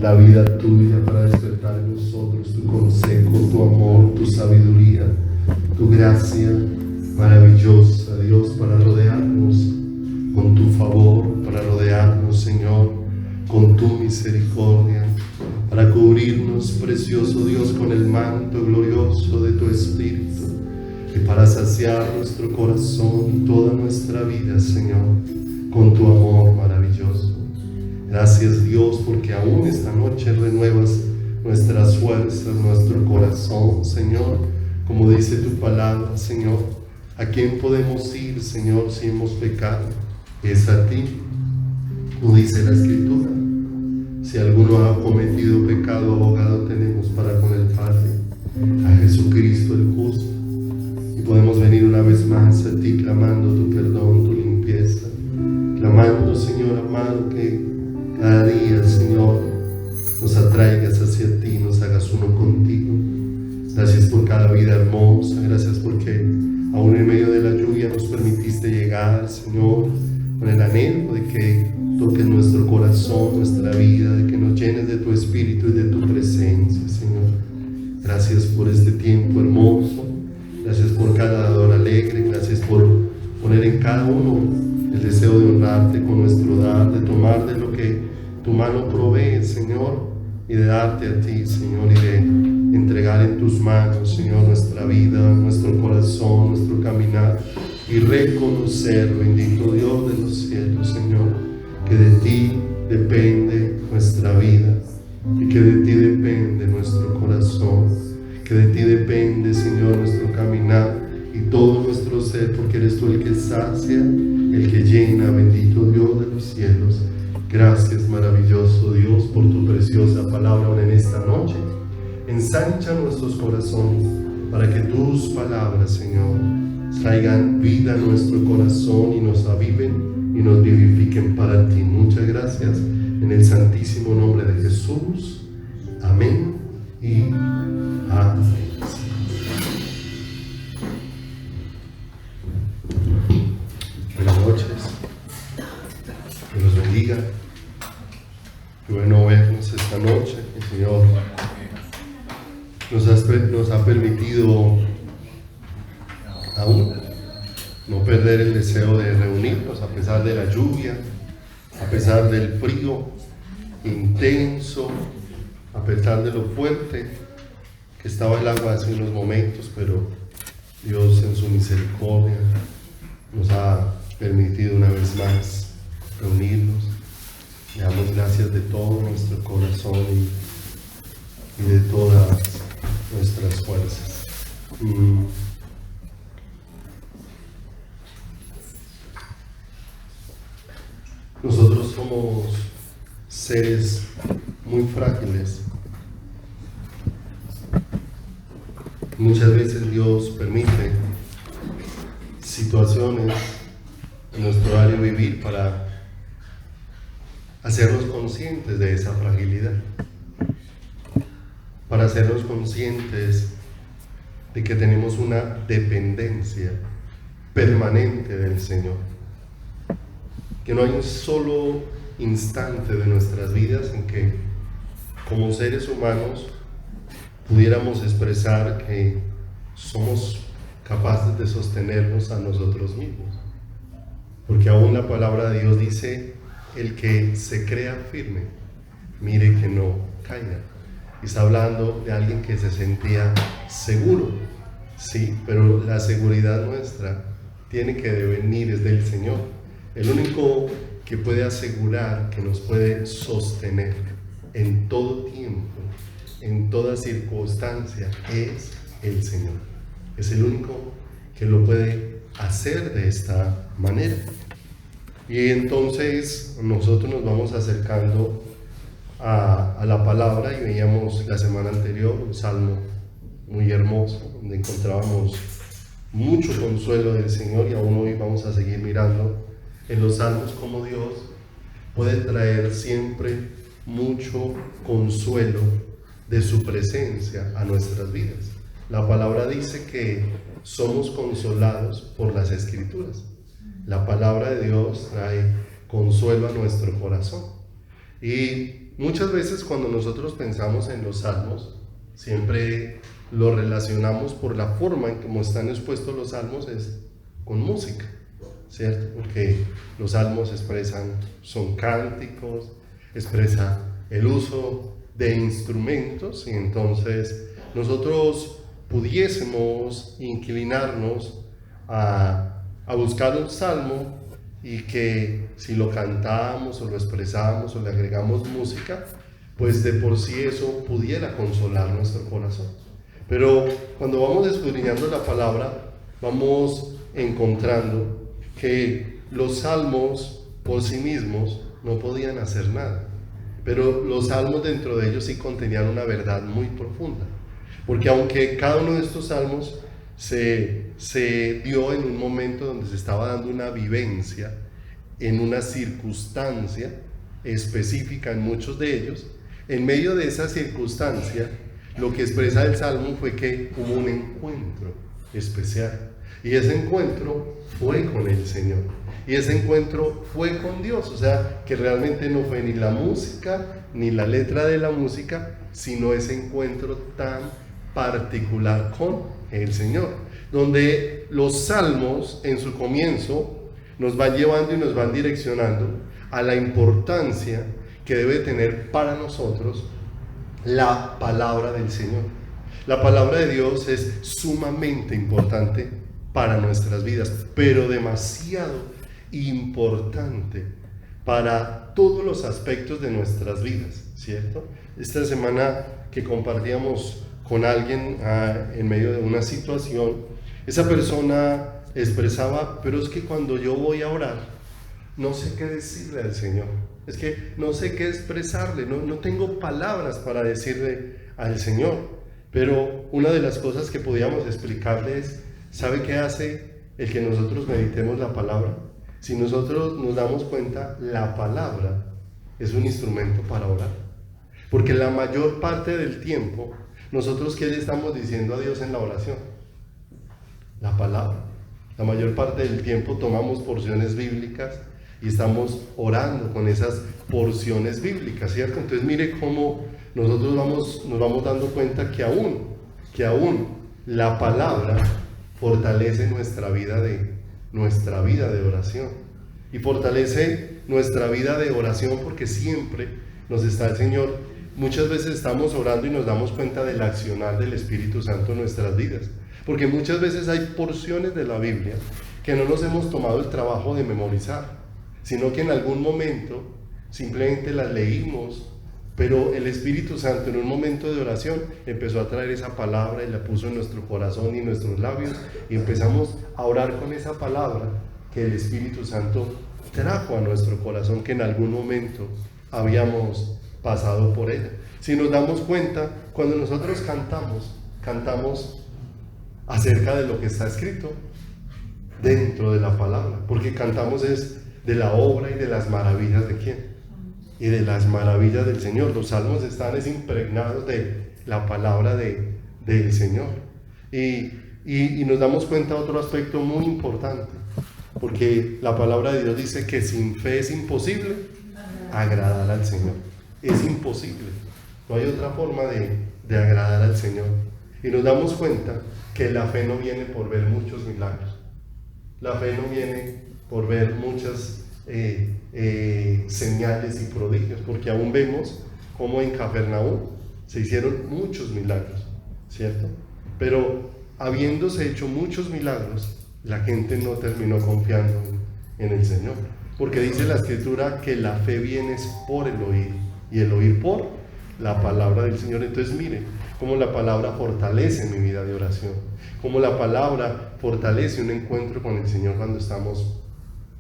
la vida tuya para despertar en nosotros tu consejo, tu amor, tu sabiduría, tu gracia maravillosa, Dios, para rodearnos con tu favor, para rodearnos, Señor, con tu misericordia, para cubrirnos, precioso Dios, con el manto glorioso de tu Espíritu, y para saciar nuestro corazón y toda nuestra vida, Señor, con tu amor maravilloso. Gracias, Dios, porque aún esta noche renuevas nuestras fuerzas, nuestro corazón, Señor, como dice tu palabra, Señor. ¿A quién podemos ir, Señor, si hemos pecado? Es a ti, como dice la Escritura. Si alguno ha cometido pecado, abogado tenemos para con el Padre, a Jesucristo el justo. Y podemos venir una vez más a ti clamando tu perdón, tu limpieza, clamando, Señor amado, que cada día, Señor, nos atraigas hacia ti, nos hagas uno contigo. Gracias por cada vida hermosa, gracias porque aún en medio de la lluvia nos permitiste llegar, Señor, con el anhelo de que toques nuestro corazón, nuestra vida, de que nos llenes de tu Espíritu y de tu presencia, Señor. Gracias por este tiempo hermoso, gracias por cada dador alegre, gracias por poner en cada uno el deseo de honrarte con nuestro dar, de tomar de lo que tu mano provee, Señor, y de darte a ti, Señor, y de entregar en tus manos, Señor, nuestra vida, nuestro corazón, nuestro caminar, y reconocer, bendito Dios de los cielos, Señor, que de ti depende nuestra vida, y que de ti depende nuestro corazón, que de ti depende, Señor, nuestro caminar y todo nuestro ser, porque eres tú el que sacia, el que llena, bendito Dios de los cielos. Gracias, maravilloso Dios, por tu preciosa palabra en esta noche. Ensancha nuestros corazones para que tus palabras, Señor, traigan vida a nuestro corazón y nos aviven y nos vivifiquen para ti. Muchas gracias, en el santísimo nombre de Jesús. Amén y amén. Buenas noches. Que los bendiga. Qué bueno vernos esta noche. El Señor nos ha permitido aún no perder el deseo de reunirnos a pesar de la lluvia, a pesar del frío intenso, a pesar de lo fuerte que estaba el agua hace unos momentos, pero Dios en su misericordia nos ha permitido una vez más reunirnos. Le damos gracias de todo nuestro corazón y de todas nuestras fuerzas. Nosotros somos seres muy frágiles. Muchas veces Dios permite situaciones en nuestro diario vivir para hacernos conscientes de esa fragilidad, para hacernos conscientes de que tenemos una dependencia permanente del Señor, que no hay un solo instante de nuestras vidas en que como seres humanos pudiéramos expresar que somos capaces de sostenernos a nosotros mismos, porque aún la palabra de Dios dice: el que se crea firme, mire que no caiga. Y está hablando de alguien que se sentía seguro, sí, pero la seguridad nuestra tiene que venir desde el Señor. El único que puede asegurar, que nos puede sostener en todo tiempo, en toda circunstancia, es el Señor. Es el único que lo puede hacer de esta manera. Y entonces nosotros nos vamos acercando a la palabra, y veíamos la semana anterior un salmo muy hermoso donde encontrábamos mucho consuelo del Señor, y aún hoy vamos a seguir mirando en los salmos cómo Dios puede traer siempre mucho consuelo de su presencia a nuestras vidas. La palabra dice que somos consolados por las Escrituras. La palabra de Dios trae consuelo a nuestro corazón. Y muchas veces cuando nosotros pensamos en los salmos, siempre lo relacionamos por la forma en cómo están expuestos los salmos, es con música, ¿cierto? Porque los salmos son cánticos, expresa el uso de instrumentos, y entonces nosotros pudiésemos inclinarnos a buscar un salmo y que si lo cantamos o lo expresamos o le agregamos música, pues de por sí eso pudiera consolar nuestro corazón. Pero cuando vamos escudriñando la palabra, vamos encontrando que los salmos por sí mismos no podían hacer nada, pero los salmos dentro de ellos sí contenían una verdad muy profunda, porque aunque cada uno de estos salmos se dio en un momento donde se estaba dando una vivencia, en una circunstancia específica en muchos de ellos, en medio de esa circunstancia, lo que expresa el Salmo fue que hubo un encuentro especial, y ese encuentro fue con el Señor, y ese encuentro fue con Dios, o sea, que realmente no fue ni la música, ni la letra de la música, sino ese encuentro tan particular con el Señor, donde los salmos en su comienzo nos van llevando y nos van direccionando a la importancia que debe tener para nosotros la palabra del Señor. La palabra de Dios es sumamente importante para nuestras vidas, pero demasiado importante para todos los aspectos de nuestras vidas, ¿cierto? Esta semana que compartíamos con alguien en medio de una situación, esa persona expresaba: pero es que cuando yo voy a orar, no sé qué decirle al Señor, es que no sé qué expresarle, no tengo palabras para decirle al Señor. Pero una de las cosas que podíamos explicarle es: ¿sabe qué hace el que nosotros meditemos la palabra? Si nosotros nos damos cuenta, la palabra es un instrumento para orar, porque la mayor parte del tiempo, nosotros ¿qué le estamos diciendo a Dios en la oración? La palabra. La mayor parte del tiempo tomamos porciones bíblicas y estamos orando con esas porciones bíblicas, ¿cierto? Entonces mire cómo nosotros nos vamos dando cuenta que aún la palabra fortalece nuestra vida de oración, y fortalece nuestra vida de oración porque siempre nos está el Señor. Muchas veces estamos orando y nos damos cuenta del accionar del Espíritu Santo en nuestras vidas, porque muchas veces hay porciones de la Biblia que no nos hemos tomado el trabajo de memorizar, sino que en algún momento simplemente las leímos, pero el Espíritu Santo en un momento de oración empezó a traer esa palabra y la puso en nuestro corazón y en nuestros labios, y empezamos a orar con esa palabra que el Espíritu Santo trajo a nuestro corazón, que en algún momento habíamos pasado por ella. Si nos damos cuenta, cuando nosotros cantamos acerca de lo que está escrito dentro de la palabra, porque cantamos es de la obra y de las maravillas de ¿quién? Y de las maravillas del Señor. Los salmos están impregnados de la palabra del Señor, y nos damos cuenta de otro aspecto muy importante, porque la palabra de Dios dice que sin fe es imposible agradar al Señor. Es imposible, no hay otra forma de agradar al Señor. Y nos damos cuenta que la fe no viene por ver muchos milagros, la fe no viene por ver muchas señales y prodigios, porque aún vemos como en Capernaum se hicieron muchos milagros, ¿cierto? Pero habiéndose hecho muchos milagros, la gente no terminó confiando en el Señor, porque dice la Escritura que la fe viene por el oír, y el oír por la palabra del Señor. Entonces mire cómo la palabra fortalece mi vida de oración, cómo la palabra fortalece un encuentro con el Señor cuando estamos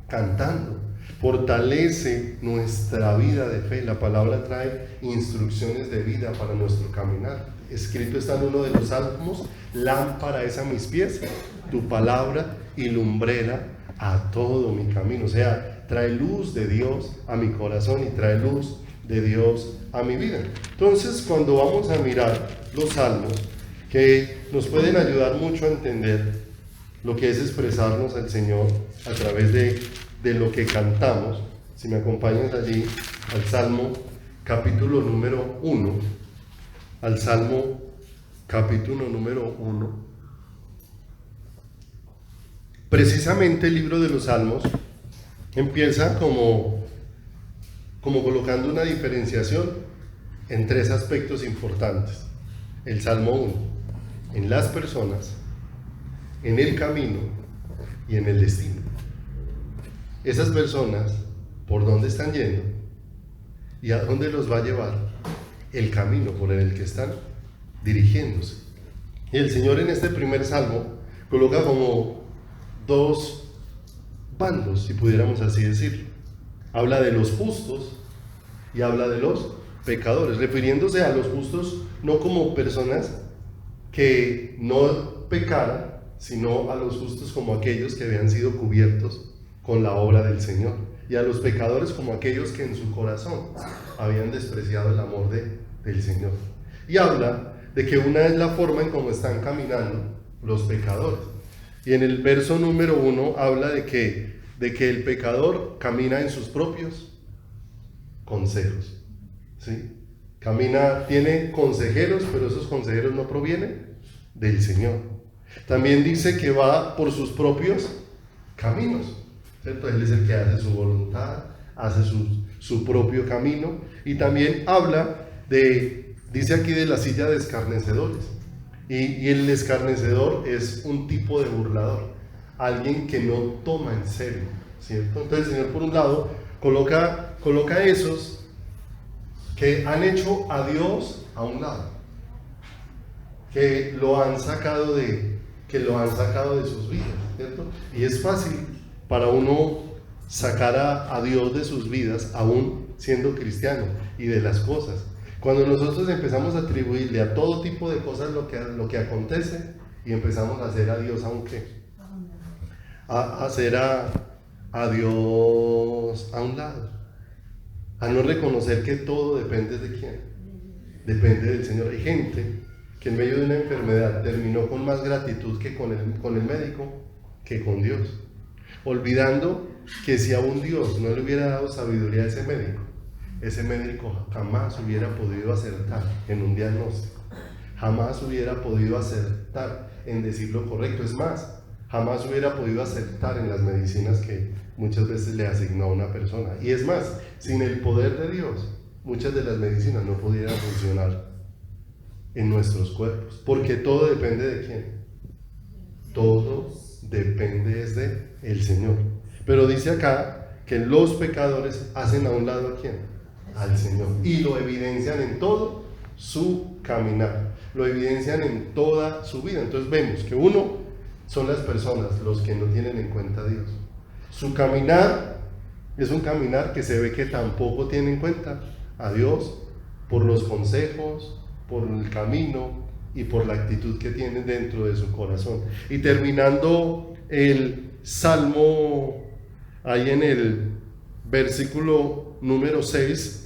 cantando, fortalece nuestra vida de fe. La palabra trae instrucciones de vida para nuestro caminar. Escrito está en uno de los salmos: lámpara es a mis pies tu palabra y lumbrera a todo mi camino. O sea, trae luz de Dios a mi corazón y trae luz de Dios a mi vida. Entonces, cuando vamos a mirar los salmos, que nos pueden ayudar mucho a entender lo que es expresarnos al Señor a través de lo que cantamos, si me acompañas allí al Salmo capítulo número 1, al Salmo capítulo número 1. Precisamente el libro de los Salmos empieza como colocando una diferenciación en tres aspectos importantes. El Salmo 1, en las personas, en el camino y en el destino. Esas personas, ¿por dónde están yendo? ¿Y a dónde los va a llevar el camino por el que están dirigiéndose? Y el Señor en este primer salmo coloca como dos bandos, si pudiéramos así decirlo. Habla de los justos y habla de los pecadores, refiriéndose a los justos no como personas que no pecaran, sino a los justos como aquellos que habían sido cubiertos con la obra del Señor, y a los pecadores como aquellos que en su corazón habían despreciado el amor del Señor. Y habla de que una es la forma en cómo están caminando los pecadores. Y en el verso número 1 habla de que el pecador camina en sus propios consejos, ¿sí? Tiene consejeros, pero esos consejeros no provienen del Señor. También dice que va por sus propios caminos, ¿cierto? Él es el que hace su voluntad, hace su propio camino. Y también habla dice aquí de la silla de escarnecedores. Y el escarnecedor es un tipo de burlador, alguien que no toma en serio, ¿cierto? Entonces el Señor, por un lado, coloca esos que han hecho a Dios a un lado, que lo han sacado de sus vidas, ¿cierto? Y es fácil para uno sacar a Dios de sus vidas, aún siendo cristiano, y de las cosas. Cuando nosotros empezamos a atribuirle a todo tipo de cosas lo que acontece, y empezamos a hacer a Dios a hacer a Dios a un lado, a no reconocer que todo depende de quién, depende del Señor. Hay gente que en medio de una enfermedad terminó con más gratitud que con el médico que con Dios, olvidando que si a un Dios no le hubiera dado sabiduría a ese médico jamás hubiera podido acertar en un diagnóstico, jamás hubiera podido acertar en decir lo correcto. Es más, jamás hubiera podido acertar en las medicinas que muchas veces le asignó a una persona. Y es más, sin el poder de Dios, muchas de las medicinas no pudieran funcionar en nuestros cuerpos, porque todo depende de quién. Todo depende de el Señor. Pero dice acá que los pecadores hacen a un lado a quién, al Señor, y lo evidencian en todo su caminar, lo evidencian en toda su vida. Entonces vemos que uno son las personas, los que no tienen en cuenta a Dios. Su caminar es un caminar que se ve que tampoco tiene en cuenta a Dios, por los consejos, por el camino y por la actitud que tienen dentro de su corazón. Y terminando el Salmo, ahí en el versículo número 6,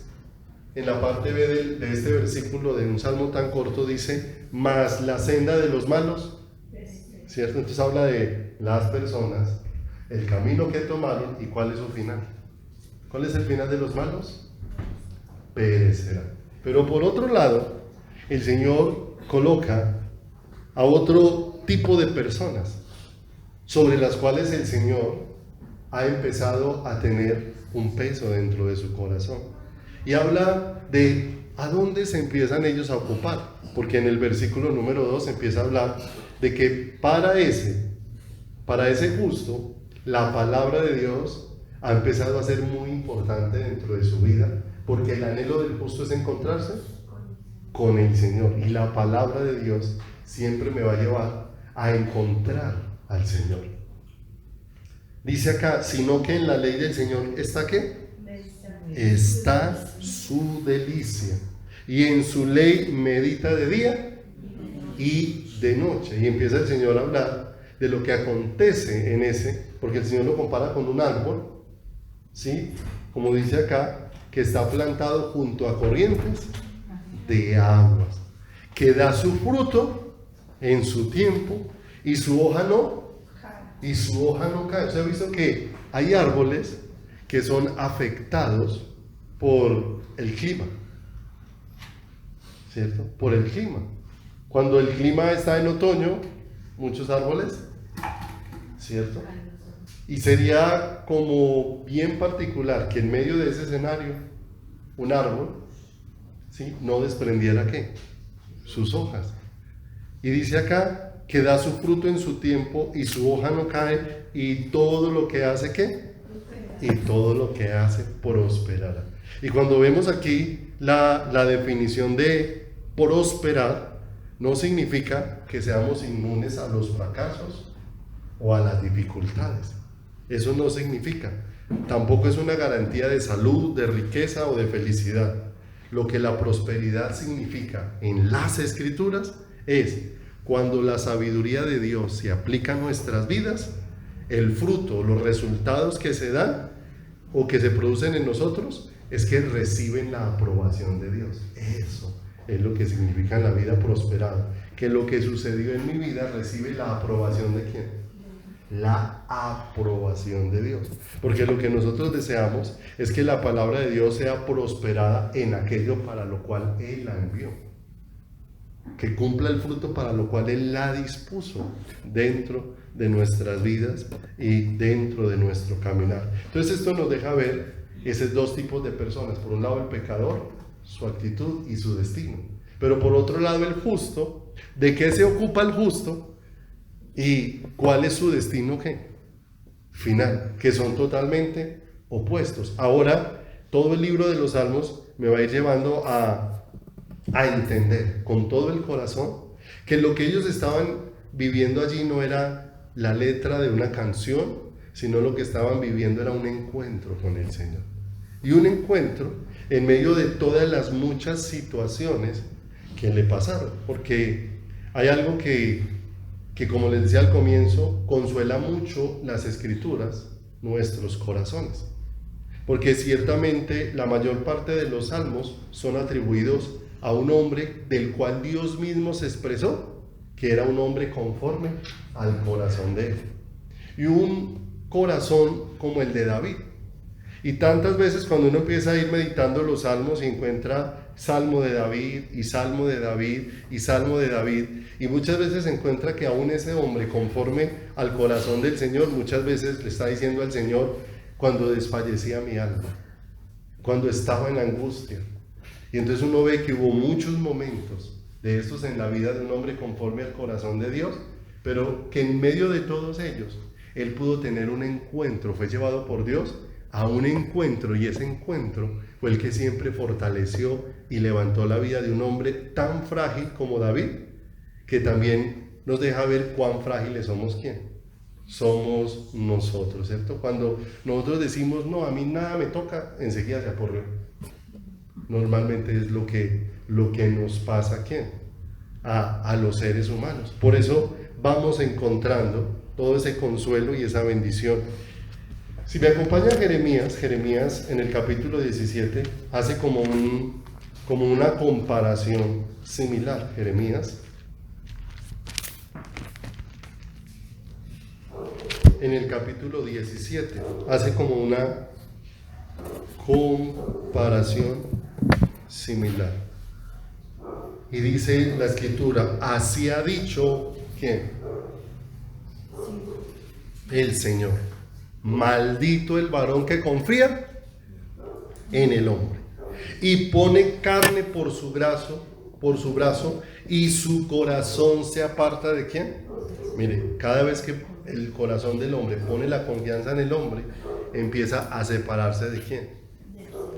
en la parte B de este versículo, de un salmo tan corto, dice: mas la senda de los malos, ¿cierto? Entonces habla de las personas, el camino que tomaron y cuál es su final. ¿Cuál es el final de los malos? Perecerán. Pero por otro lado, el Señor coloca a otro tipo de personas sobre las cuales el Señor ha empezado a tener un peso dentro de su corazón. Y habla de a dónde se empiezan ellos a ocupar, porque en el versículo número 2 empieza a hablar de que para ese justo, la palabra de Dios ha empezado a ser muy importante dentro de su vida, porque el anhelo del justo es encontrarse con el Señor, y la palabra de Dios siempre me va a llevar a encontrar al Señor. Dice acá: sino que en la ley del Señor está ¿qué? Está su delicia, y en su ley medita de día y de noche. Y empieza el Señor a hablar de lo que acontece en ese, porque el Señor lo compara con un árbol, ¿sí? Como dice acá, que está plantado junto a corrientes de aguas, que da su fruto en su tiempo, y su hoja no cae. Usted ha visto que hay árboles que son afectados por el clima, ¿cierto? Por el clima. Cuando el clima está en otoño, muchos árboles, ¿cierto? Y sería como bien particular que en medio de ese escenario, un árbol, ¿sí?, no desprendiera ¿qué? Sus hojas. Y dice acá que da su fruto en su tiempo y su hoja no cae y todo lo que hace ¿qué? Y todo lo que hace prosperará. Y cuando vemos aquí la definición de prosperar, no significa que seamos inmunes a los fracasos o a las dificultades. Eso no significa. Tampoco es una garantía de salud, de riqueza o de felicidad. Lo que la prosperidad significa en las Escrituras es cuando la sabiduría de Dios se aplica a nuestras vidas, el fruto, los resultados que se dan o que se producen en nosotros es que reciben la aprobación de Dios. Eso es lo que significa en la vida prosperada, que lo que sucedió en mi vida recibe la aprobación de ¿quién? La aprobación de Dios. Porque lo que nosotros deseamos es que la palabra de Dios sea prosperada en aquello para lo cual Él la envió, que cumpla el fruto para lo cual Él la dispuso dentro de nuestras vidas y dentro de nuestro caminar. Entonces esto nos deja ver esos dos tipos de personas: por un lado el pecador, su actitud y su destino, pero por otro lado el justo. ¿De qué se ocupa el justo? ¿Y cuál es su destino qué? Final, que son totalmente opuestos. Ahora, todo el libro de los Salmos me va a ir llevando a entender con todo el corazón que lo que ellos estaban viviendo allí no era la letra de una canción, sino lo que estaban viviendo era un encuentro con el Señor. Y un encuentro en medio de todas las muchas situaciones que le pasaron. Porque hay algo que como les decía al comienzo, consuela mucho las Escrituras, nuestros corazones. Porque ciertamente la mayor parte de los salmos son atribuidos a un hombre del cual Dios mismo se expresó que era un hombre conforme al corazón de Él. Y un corazón como el de David. Y tantas veces cuando uno empieza a ir meditando los salmos y encuentra Salmo de David y Salmo de David y Salmo de David, y muchas veces encuentra que aún ese hombre conforme al corazón del Señor, muchas veces le está diciendo al Señor: cuando desfallecía mi alma, cuando estaba en angustia. Y entonces uno ve que hubo muchos momentos de estos en la vida de un hombre conforme al corazón de Dios, pero que en medio de todos ellos él pudo tener un encuentro, fue llevado por Dios a un encuentro, y ese encuentro fue el que siempre fortaleció y levantó la vida de un hombre tan frágil como David, que también nos deja ver cuán frágiles somos. ¿Quién? Somos nosotros, ¿cierto? Cuando nosotros decimos: no, a mí nada me toca, enseguida se aporreó. Normalmente es lo que nos pasa ¿a quién? A los seres humanos. Por eso vamos encontrando todo ese consuelo y esa bendición. Si me acompaña Jeremías en el capítulo 17 hace como una comparación similar. Jeremías en el capítulo 17 hace como una comparación similar. Y dice la Escritura: así ha dicho ¿quién? El Señor: maldito el varón que confía en el hombre y pone carne por su brazo y su corazón se aparta ¿de quién? Mire, cada vez que el corazón del hombre pone la confianza en el hombre, empieza a separarse ¿de quién?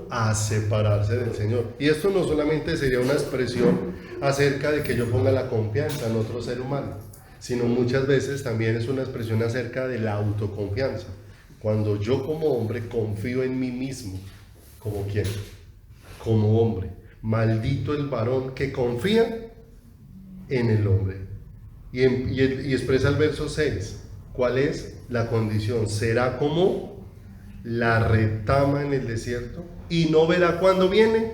A separarse del Señor. Y esto no solamente sería una expresión acerca de que yo ponga la confianza en otro ser humano, sino muchas veces también es una expresión acerca de la autoconfianza. Cuando yo como hombre confío en mí mismo, ¿como quién? Como hombre. Maldito el varón que confía en el hombre. Y expresa el verso 6. ¿Cuál es la condición? Será como la retama en el desierto y no verá cuándo viene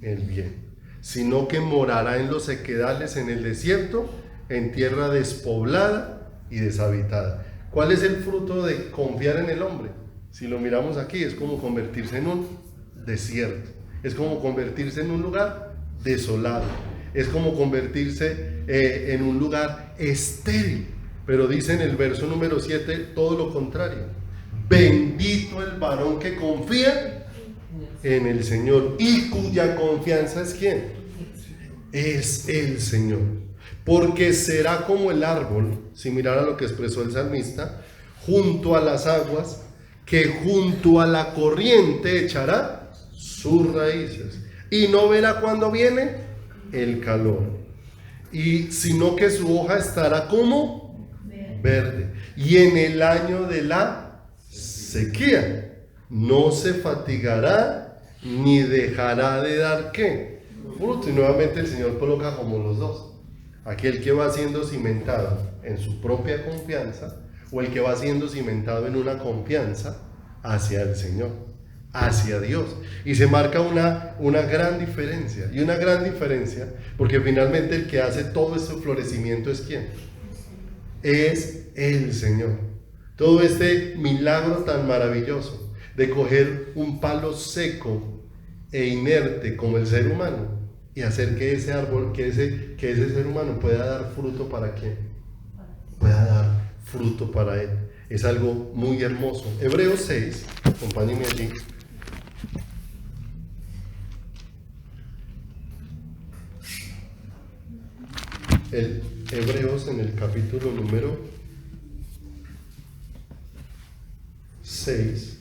el bien, sino que morará en los sequedales en el desierto, en tierra despoblada y deshabitada. ¿Cuál es el fruto de confiar en el hombre? Si lo miramos aquí, es como convertirse en un desierto, es como convertirse en un lugar desolado. Es como convertirse en un lugar estéril. Pero dice en el verso número 7 todo lo contrario. Bendito el varón que confía en el Señor y cuya confianza es ¿quién? Es el Señor. Porque será como el árbol, similar a lo que expresó el salmista, junto a las aguas, que junto a la corriente echará sus raíces y no verá cuando viene el calor, y sino que su hoja estará como verde, y en el año de la sequía no se fatigará ni dejará de dar ¿qué? Fruto. Y nuevamente el Señor coloca como los dos: aquel que va siendo cimentado en su propia confianza, o el que va siendo cimentado en una confianza hacia el Señor, hacia Dios. Y se marca una gran diferencia, y una gran diferencia porque finalmente el que hace todo este florecimiento es ¿quién? Es el Señor. Todo este milagro tan maravilloso de coger un palo seco e inerte como el ser humano y hacer que ese árbol, que ese ser humano pueda dar fruto para ¿quién? Pueda dar fruto para él. Es algo muy hermoso. Hebreos 6, acompáñenme allí. Hebreos en el capítulo número 6,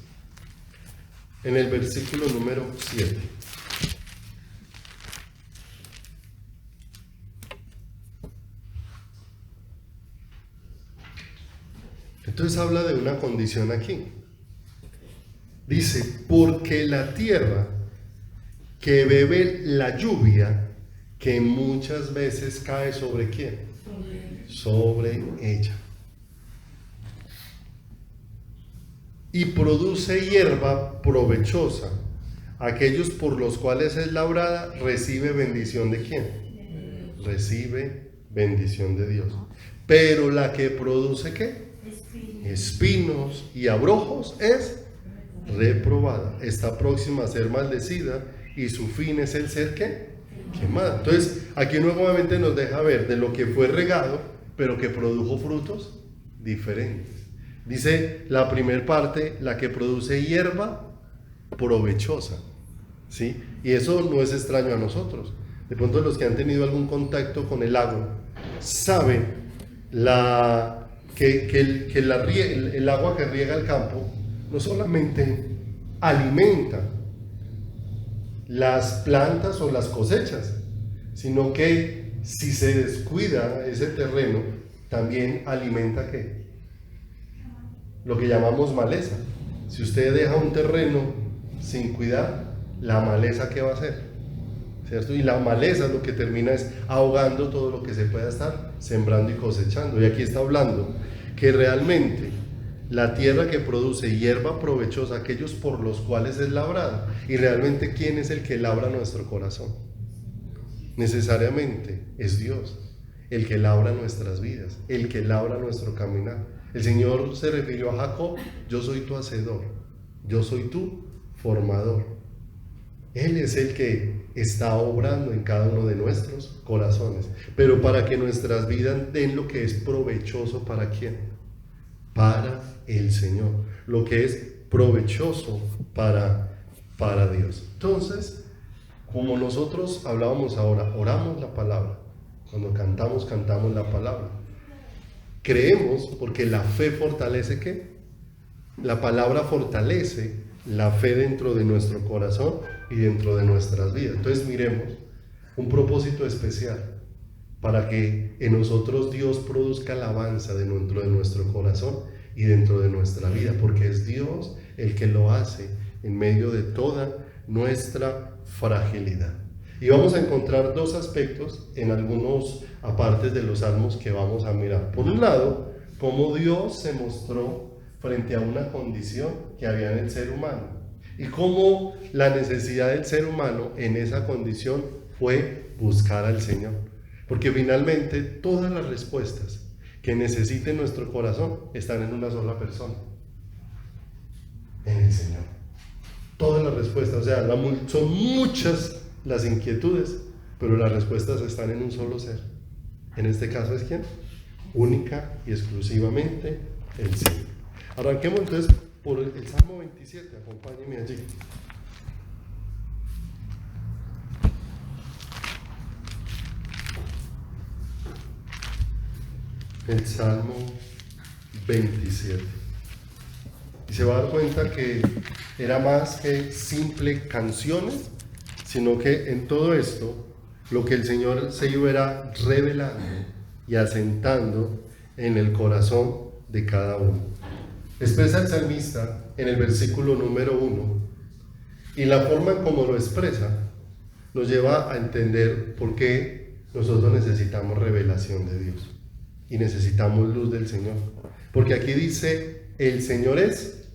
en el versículo número 7. Entonces habla de una condición aquí. Dice, porque la tierra que bebe la lluvia, que muchas veces cae sobre ¿quién? Sobre ella. Y produce hierba provechosa. Aquellos por los cuales es labrada, recibe bendición de ¿quién? Recibe bendición de Dios. Pero la que produce ¿qué? Espinos y abrojos es reprobada, está próxima a ser maldecida y su fin es el ser ¿qué? Quemada. Entonces aquí nuevamente nos deja ver de lo que fue regado pero que produjo frutos diferentes. Dice la primera parte, la que produce hierba provechosa, ¿sí? Y eso no es extraño a nosotros. De pronto los que han tenido algún contacto con el agua saben que el agua que riega el campo no solamente alimenta las plantas o las cosechas, sino que si se descuida ese terreno, también alimenta ¿qué? Lo que llamamos maleza. Si usted deja un terreno sin cuidar, la maleza ¿qué va a hacer? ¿Cierto? Y la maleza lo que termina es ahogando todo lo que se pueda estar sembrando y cosechando. Y aquí está hablando que realmente la tierra que produce hierba provechosa, aquellos por los cuales es labrada. Y realmente ¿quién es el que labra nuestro corazón? Necesariamente es Dios, el que labra nuestras vidas, el que labra nuestro caminar. El Señor se refirió a Jacob: yo soy tu hacedor, yo soy tu formador. Él es el que está obrando en cada uno de nuestros corazones, pero para que nuestras vidas den lo que es provechoso. ¿Para quién? Para el Señor, lo que es provechoso para Dios. Entonces, como nosotros hablábamos ahora, oramos la palabra, cuando cantamos la palabra, creemos porque la fe fortalece ¿qué? La palabra fortalece la fe dentro de nuestro corazón y dentro de nuestras vidas. Entonces miremos un propósito especial para que en nosotros Dios produzca alabanza dentro de nuestro corazón y dentro de nuestra vida, porque es Dios el que lo hace en medio de toda nuestra fragilidad. Y vamos a encontrar dos aspectos en algunos apartes de los salmos que vamos a mirar. Por un lado, cómo Dios se mostró frente a una condición que había en el ser humano y cómo la necesidad del ser humano en esa condición fue buscar al Señor, porque finalmente todas las respuestas que necesite nuestro corazón están en una sola persona, en el Señor. Todas las respuestas, o sea, son muchas las inquietudes, pero las respuestas están en un solo ser. En este caso es ¿quién? Única y exclusivamente el Señor. Arranquemos entonces por el Salmo 27, acompáñenme allí. El Salmo 27. Y se va a dar cuenta que era más que simple canciones, sino que en todo esto lo que el Señor se iba era revelando y asentando en el corazón de cada uno. Expresa el salmista en el versículo número 1, y la forma en cómo lo expresa nos lleva a entender por qué nosotros necesitamos revelación de Dios y necesitamos luz del Señor. Porque aquí dice, el Señor es,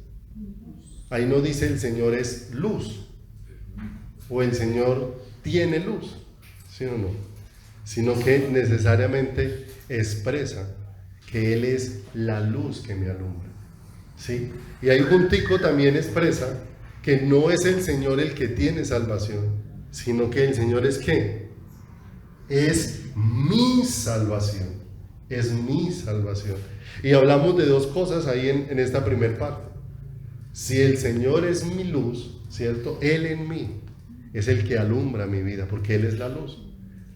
ahí no dice el Señor es luz, o el Señor tiene luz, ¿sí o no? Sino que necesariamente expresa que Él es la luz que me alumbra, ¿sí? Y ahí juntico también expresa que no es el Señor el que tiene salvación, sino que el Señor es ¿qué? Es mi salvación, es mi salvación. Y hablamos de dos cosas ahí en esta primer parte. Si el Señor es mi luz, ¿cierto? Él en mí es el que alumbra mi vida, porque Él es la luz.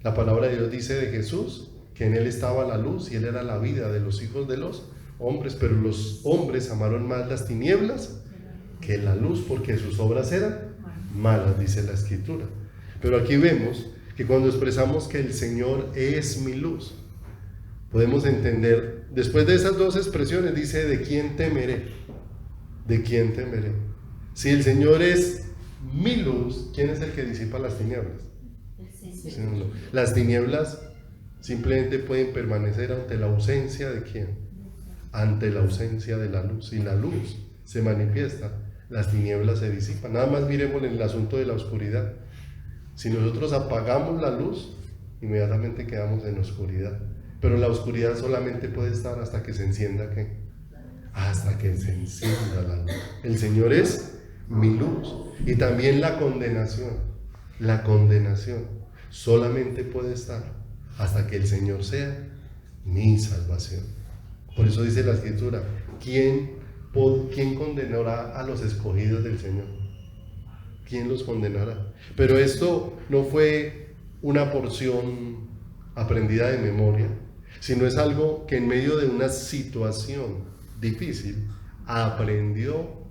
La palabra de Dios dice de Jesús que en Él estaba la luz y Él era la vida de los hijos de los hombres, pero los hombres amaron más las tinieblas que la luz, porque sus obras eran malas, dice la Escritura. Pero aquí vemos que cuando expresamos que el Señor es mi luz, podemos entender, después de esas dos expresiones, dice, ¿de quién temeré? ¿De quién temeré? Si el Señor es mi luz, ¿quién es el que disipa las tinieblas? Sí, no. Las tinieblas simplemente pueden permanecer ante la ausencia de ¿quién? Ante la ausencia de la luz. Si la luz se manifiesta, las tinieblas se disipan. Nada más miremos en el asunto de la oscuridad. Si nosotros apagamos la luz, inmediatamente quedamos en oscuridad. Pero la oscuridad solamente puede estar hasta que se encienda ¿qué? Hasta que se encienda la luz. El Señor es mi luz. Y también la condenación solamente puede estar hasta que el Señor sea mi salvación. Por eso dice la Escritura, ¿quién condenará a los escogidos del Señor? ¿Quién los condenará? Pero esto no fue una porción aprendida de memoria, sino es algo que en medio de una situación difícil aprendió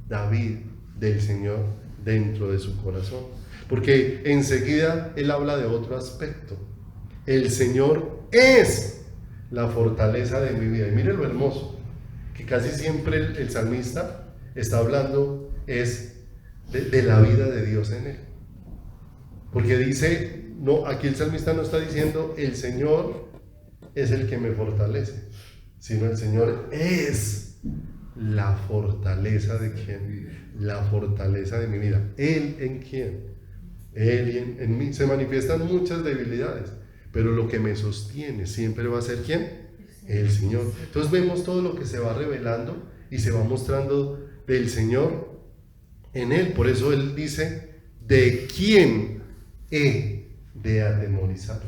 David del Señor dentro de su corazón, porque enseguida él habla de otro aspecto. El Señor es la fortaleza de mi vida. Y mire lo hermoso, que casi siempre el salmista está hablando es de la vida de Dios en él, porque dice, no, aquí el salmista no está diciendo el Señor es el que me fortalece, sino el Señor es la fortaleza de quién, la fortaleza de mi vida. Él en quién, Él en mí. Se manifiestan muchas debilidades, pero lo que me sostiene siempre va a ser quién, el Señor. Entonces vemos todo lo que se va revelando y se va mostrando del Señor en Él. Por eso Él dice, ¿de quién he de atemorizar?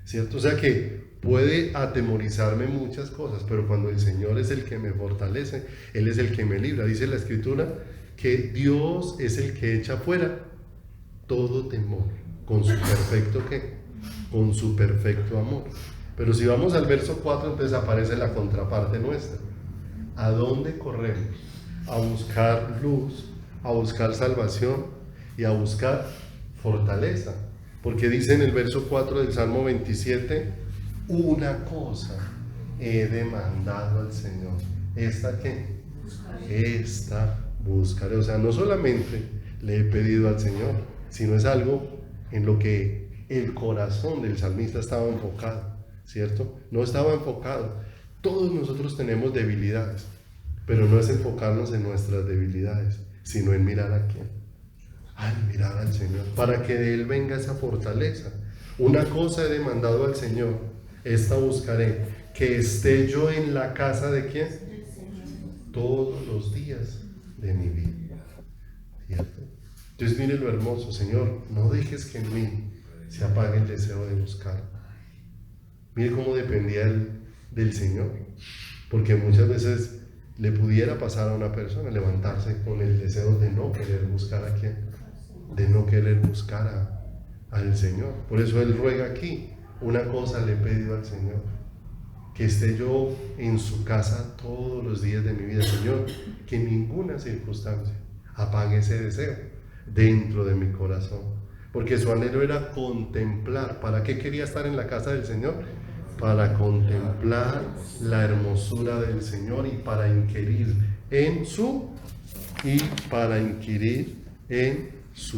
¿Cierto? O sea que puede atemorizarme muchas cosas, pero cuando el Señor es el que me fortalece, Él es el que me libra. Dice la Escritura que Dios es el que echa fuera todo temor, con su perfecto ¿qué? Con su perfecto amor. Pero si vamos al verso 4, entonces aparece la contraparte nuestra. ¿A dónde corremos? A buscar luz, a buscar salvación y a buscar fortaleza. Porque dice en el verso 4 del Salmo 27, una cosa he demandado al Señor. ¿Esta qué? Esta buscaré. O sea, no solamente le he pedido al Señor, sino es algo en lo que el corazón del salmista estaba enfocado, ¿cierto? No estaba enfocado. Todos nosotros tenemos debilidades, pero no es enfocarnos en nuestras debilidades, sino en mirar a quién. Al mirar al Señor, para que de Él venga esa fortaleza. Una cosa he demandado al Señor, esta buscaré, que esté yo en la casa de quién, todos los días de mi vida, ¿cierto? Entonces mire lo hermoso, Señor, no dejes que en mí se apague el deseo de buscar. Mire cómo dependía él del Señor, porque muchas veces le pudiera pasar a una persona levantarse con el deseo de no querer buscar a quién, de no querer buscar al Señor. Por eso él ruega aquí: una cosa le he pedido al Señor, que esté yo en su casa todos los días de mi vida. Señor, que en ninguna circunstancia apague ese deseo dentro de mi corazón, porque su anhelo era contemplar. ¿Para qué quería estar en la casa del Señor? Para contemplar la hermosura del Señor y para inquirir en su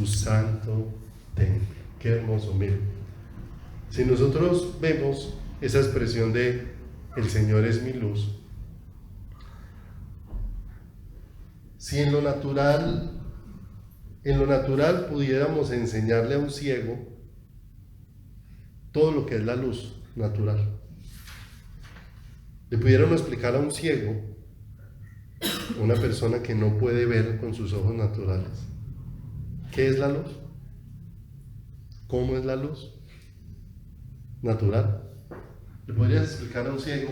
santo templo. Qué hermoso. Miren, si nosotros vemos esa expresión de el Señor es mi luz, si en lo natural pudiéramos enseñarle a un ciego todo lo que es la luz natural, le pudiéramos explicar a un ciego, una persona que no puede ver con sus ojos naturales, ¿qué es la luz? ¿Cómo es la luz natural? ¿Le podrías explicar a un ciego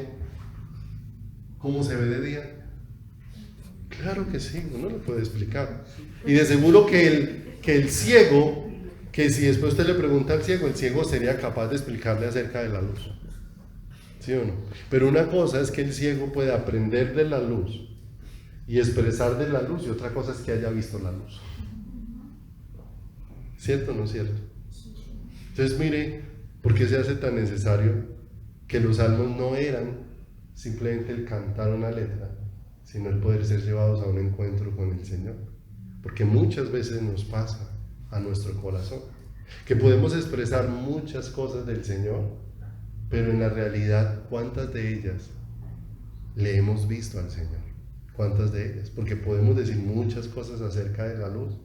cómo se ve de día? Claro que sí, uno lo puede explicar. Y de seguro que el ciego, que si después usted le pregunta al ciego, el ciego sería capaz de explicarle acerca de la luz. ¿Sí o no? Pero una cosa es que el ciego puede aprender de la luz y expresar de la luz, y otra cosa es que haya visto la luz. ¿Cierto o no es cierto? Entonces mire, ¿por qué se hace tan necesario que los salmos no eran simplemente el cantar una letra, sino el poder ser llevados a un encuentro con el Señor? Porque muchas veces nos pasa a nuestro corazón que podemos expresar muchas cosas del Señor, pero en la realidad, ¿cuántas de ellas le hemos visto al Señor? ¿Cuántas de ellas? Porque podemos decir muchas cosas acerca de la luz,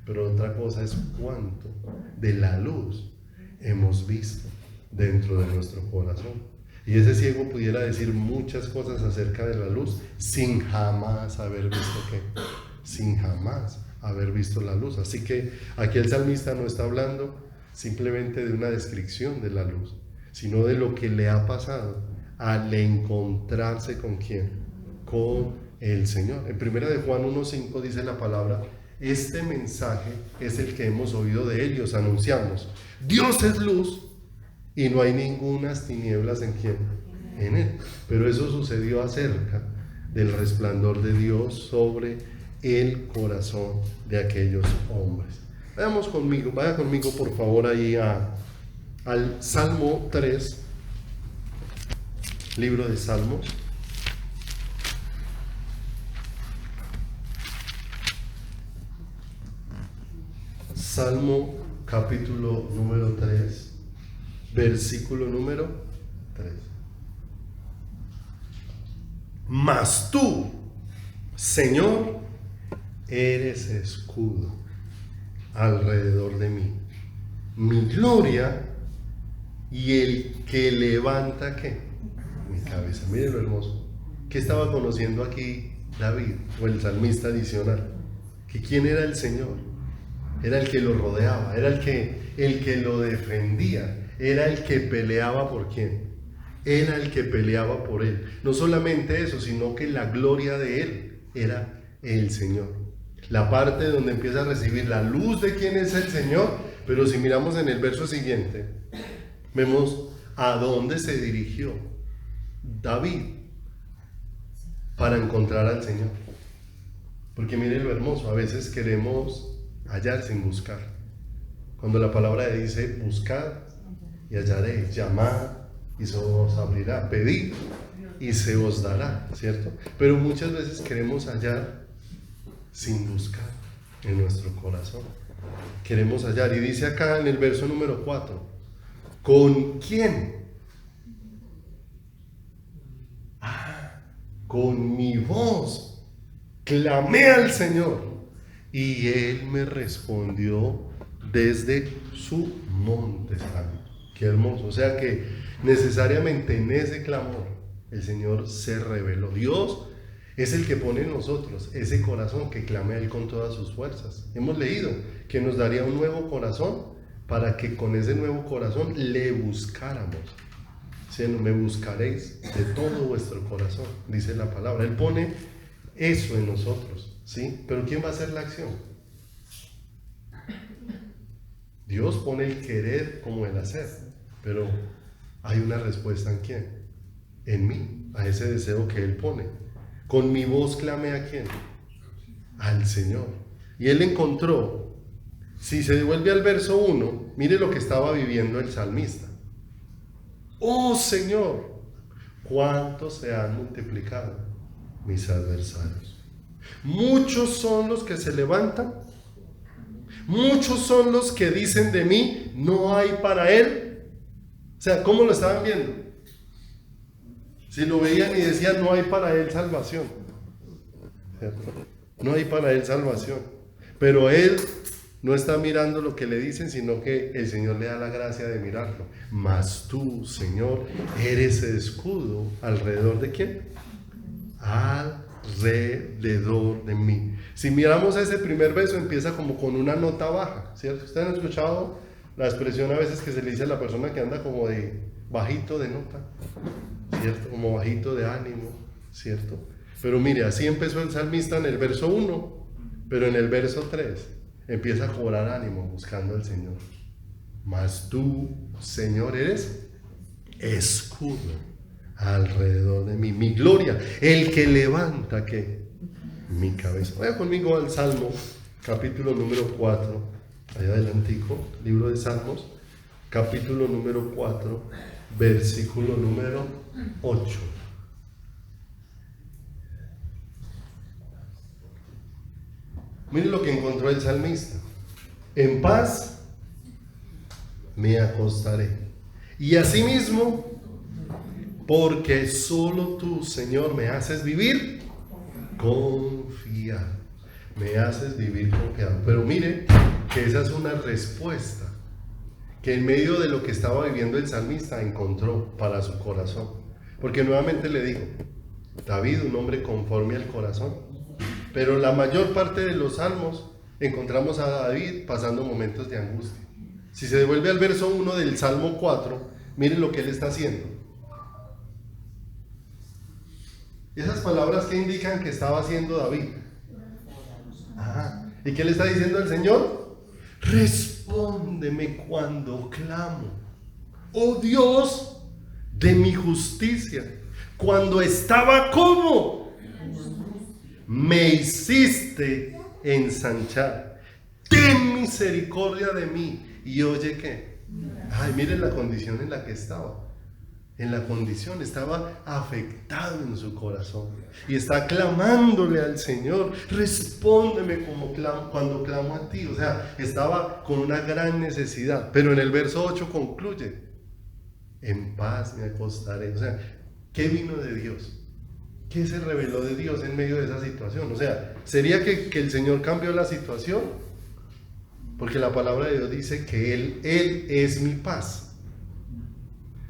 pero otra cosa es cuánto de la luz hemos visto dentro de nuestro corazón. Y ese ciego pudiera decir muchas cosas acerca de la luz sin jamás haber visto qué, sin jamás haber visto la luz. Así que aquí el salmista no está hablando simplemente de una descripción de la luz, sino de lo que le ha pasado al encontrarse con quién, con el Señor. En 1 de Juan 1:5 dice la palabra: este mensaje es el que hemos oído de él y os anunciamos. Dios es luz y no hay ningunas tinieblas en quién, en él. Pero eso sucedió acerca del resplandor de Dios sobre el corazón de aquellos hombres. Vaya conmigo por favor ahí al Salmo 3, libro de Salmos. Salmo capítulo número 3, versículo número 3. Mas tú, Señor, eres escudo alrededor de mí, mi gloria y el que levanta ¿qué? Mi cabeza. Miren lo hermoso. ¿Qué estaba conociendo aquí David o el salmista adicional? Que quién era el Señor. Era el que lo rodeaba, era el que lo defendía, era el que peleaba por quién, era el que peleaba por él. No solamente eso, sino que la gloria de él era el Señor. La parte donde empieza a recibir la luz de quién es el Señor. Pero si miramos en el verso siguiente, vemos a dónde se dirigió David para encontrar al Señor. Porque miren lo hermoso, a veces queremos hallar sin buscar. Cuando la palabra dice buscad y hallaréis, llamad y se os abrirá, pedid y se os dará, ¿cierto? Pero muchas veces queremos hallar sin buscar en nuestro corazón. Queremos hallar, y dice acá en el verso número 4, ¿con quién? Con mi voz clamé al Señor y Él me respondió desde su monte santo. Qué hermoso. O sea que necesariamente en ese clamor el Señor se reveló. Dios es el que pone en nosotros ese corazón que clame a Él con todas sus fuerzas. Hemos leído que nos daría un nuevo corazón para que con ese nuevo corazón le buscáramos. Si no me buscaréis de todo vuestro corazón, dice la palabra. Él pone eso en nosotros, ¿sí? Pero ¿quién va a hacer la acción? Dios pone el querer como el hacer, pero hay una respuesta ¿en quién? En mí, a ese deseo que Él pone. Con mi voz clamé ¿a quién? Al Señor. Y Él encontró, si se devuelve al verso 1, mire lo que estaba viviendo el salmista. Oh Señor, ¿cuántos se han multiplicado mis adversarios? Muchos son los que se levantan, muchos son los que dicen de mí, no hay para él. O sea, ¿cómo lo estaban viendo? Si lo veían y decían, no hay para él salvación, ¿cierto? No hay para él salvación, pero él no está mirando lo que le dicen, sino que el Señor le da la gracia de mirarlo. Mas tú, Señor, eres escudo alrededor de ¿quién? Alrededor de mí. Si miramos ese primer verso, empieza como con una nota baja, ¿cierto? Ustedes han escuchado la expresión a veces que se le dice a la persona que anda como de bajito de nota, ¿cierto? Como bajito de ánimo, ¿cierto? Pero mire, así empezó el salmista en el verso 1, pero en el verso 3 empieza a cobrar ánimo buscando al Señor. Mas tú, Señor, eres escudo alrededor de mí, mi gloria, el que levanta ¿qué? Mi cabeza. Vaya conmigo al Salmo, capítulo número 4, allá adelantico, libro de Salmos, capítulo número 4, versículo número 8. Mire lo que encontró el salmista. En paz me acostaré. Y asimismo, porque solo tú, Señor, me haces vivir confiado. Me haces vivir confiado. Pero mire que esa es una respuesta que en medio de lo que estaba viviendo el salmista encontró para su corazón. Porque nuevamente le digo, David, un hombre conforme al corazón. Pero la mayor parte de los salmos encontramos a David pasando momentos de angustia. Si se devuelve al verso 1 del Salmo 4, miren lo que él está haciendo. Esas palabras que indican que estaba haciendo David. ¿Y qué le está diciendo al Señor? Respóndeme cuando clamo. Oh Dios de mi justicia, cuando estaba como me hiciste ensanchar. Ten misericordia de mí. Y oye ¿qué? Ay, miren la condición en la que estaba. En la condición estaba afectado en su corazón. Y está clamándole al Señor. Respóndeme cuando clamo a ti. O sea, estaba con una gran necesidad. Pero en el verso 8 concluye. En paz me acostaré. O sea, ¿qué vino de Dios? ¿Qué se reveló de Dios en medio de esa situación? O sea, ¿sería que el Señor cambió la situación? Porque la palabra de Dios dice que Él es mi paz.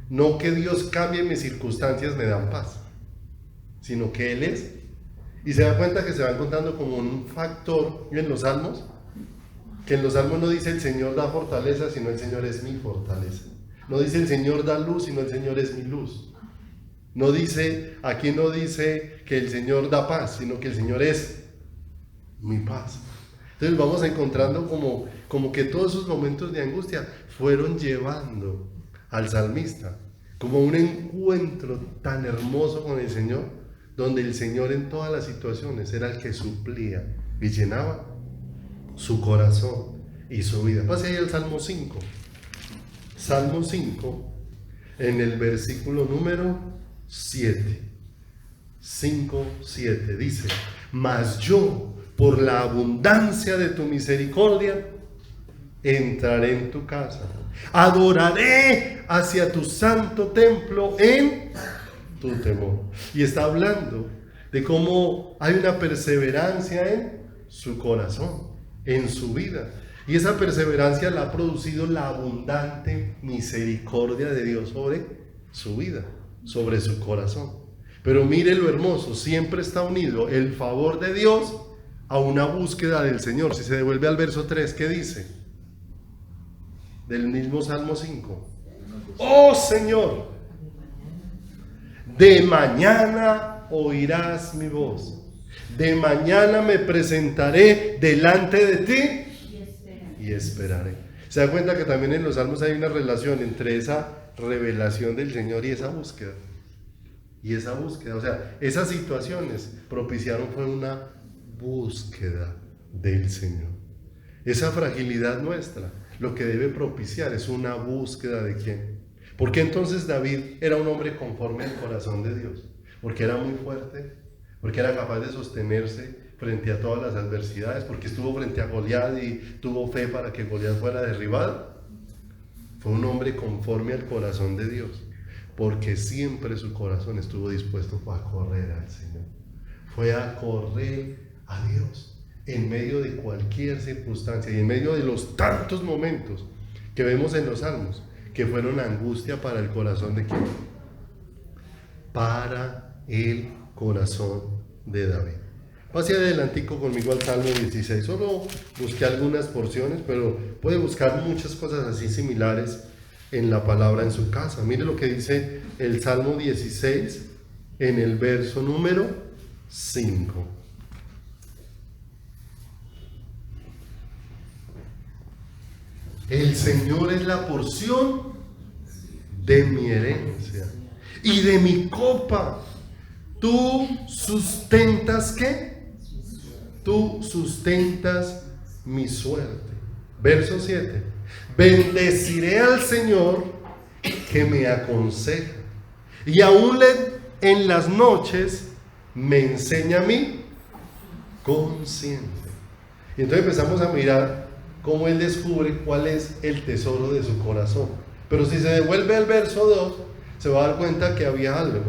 No que Dios cambie mis circunstancias me dan paz, sino que Él es. Y se da cuenta que se va encontrando como un factor en los salmos, que en los salmos no dice el Señor da fortaleza, sino el Señor es mi fortaleza. No dice el Señor da luz, sino el Señor es mi luz. No dice, aquí no dice que el Señor da paz, sino que el Señor es mi paz. Entonces vamos encontrando como que todos esos momentos de angustia fueron llevando al salmista como un encuentro tan hermoso con el Señor, donde el Señor en todas las situaciones era el que suplía y llenaba su corazón y su vida. Pase ahí al Salmo 5. Salmo 5, en el versículo número 5:7 dice: mas yo, por la abundancia de tu misericordia, entraré en tu casa, adoraré hacia tu santo templo en tu temor. Y está hablando de cómo hay una perseverancia en su corazón, en su vida, y esa perseverancia la ha producido la abundante misericordia de Dios sobre su vida, sobre su corazón. Pero mire lo hermoso, siempre está unido el favor de Dios a una búsqueda del Señor. Si se devuelve al verso 3, ¿qué dice? del mismo Salmo 5. Oh Señor, de mañana oirás mi voz. De mañana me presentaré delante de ti y esperaré. ¿Se da cuenta que también en los salmos hay una relación entre esa revelación del Señor y esa búsqueda? Y esa búsqueda, o sea, esas situaciones propiciaron fue una búsqueda del Señor. Esa fragilidad nuestra, lo que debe propiciar es una búsqueda de ¿quién? ¿Por qué entonces David era un hombre conforme al corazón de Dios? Porque era muy fuerte, porque era capaz de sostenerse frente a todas las adversidades, porque estuvo frente a Goliat y tuvo fe para que Goliat fuera derribado. Fue un hombre conforme al corazón de Dios, porque siempre su corazón estuvo dispuesto a correr al Señor. Fue a correr a Dios en medio de cualquier circunstancia y en medio de los tantos momentos que vemos en los salmos que fueron angustia para el corazón de ¿quién? Para el corazón de David. Pase adelantico conmigo al Salmo 16. Solo busqué algunas porciones, pero puede buscar muchas cosas así similares en la palabra en su casa. Mire lo que dice el Salmo 16 en el verso número 5. El Señor es la porción de mi herencia y de mi copa. Tú sustentas ¿qué? Tú sustentas mi suerte. Verso 7. Bendeciré al Señor que me aconseja y aún en las noches me enseña mi conciencia. Y entonces empezamos a mirar cómo él descubre cuál es el tesoro de su corazón. Pero si se devuelve al verso 2, se va a dar cuenta que había algo